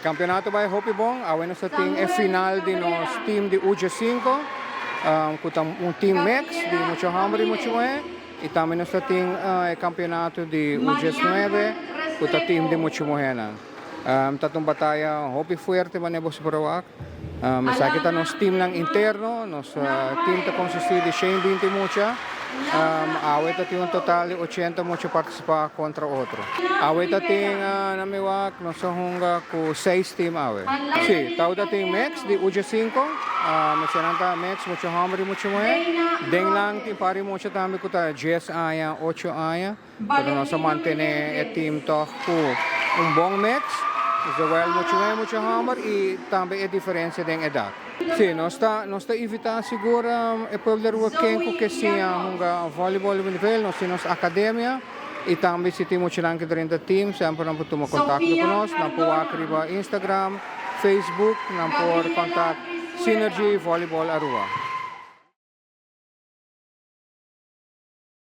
Campeonato vai Hopi bom, aweno sa ting final di nos team di UJ5, kutam un team mix di mucho hambre mucho moe, e também nos ting campeonato di UJ9, kuta team di mucho moena. Tatong bataya Hopi fuerte manebo sa Parawak. Sa kita nos team ng interno, nos team ta consiste di 120 mucha. Awet ating un total de 80 mucho participa contra otro. Awet ating namiwak no sa hunga ko 6 team awe. Si, tao dating max di UJ5, mencionanta max mucho hambre mucho moe. Deng lang team pari mucho tami ko ta 10 aya, 8 aya. Pero no sa mantene team to ko un bong max. Well, mucho hammer e também é diferença de edad. Sim, nós está evitando segura é poder quem que seja um voleibol de nível, nós temos academia e também se temos que dentro do time, sempre não podemos contato conosco, não podemos escrever Instagram, Facebook, não podemos contato Synergy Volleyball Arua.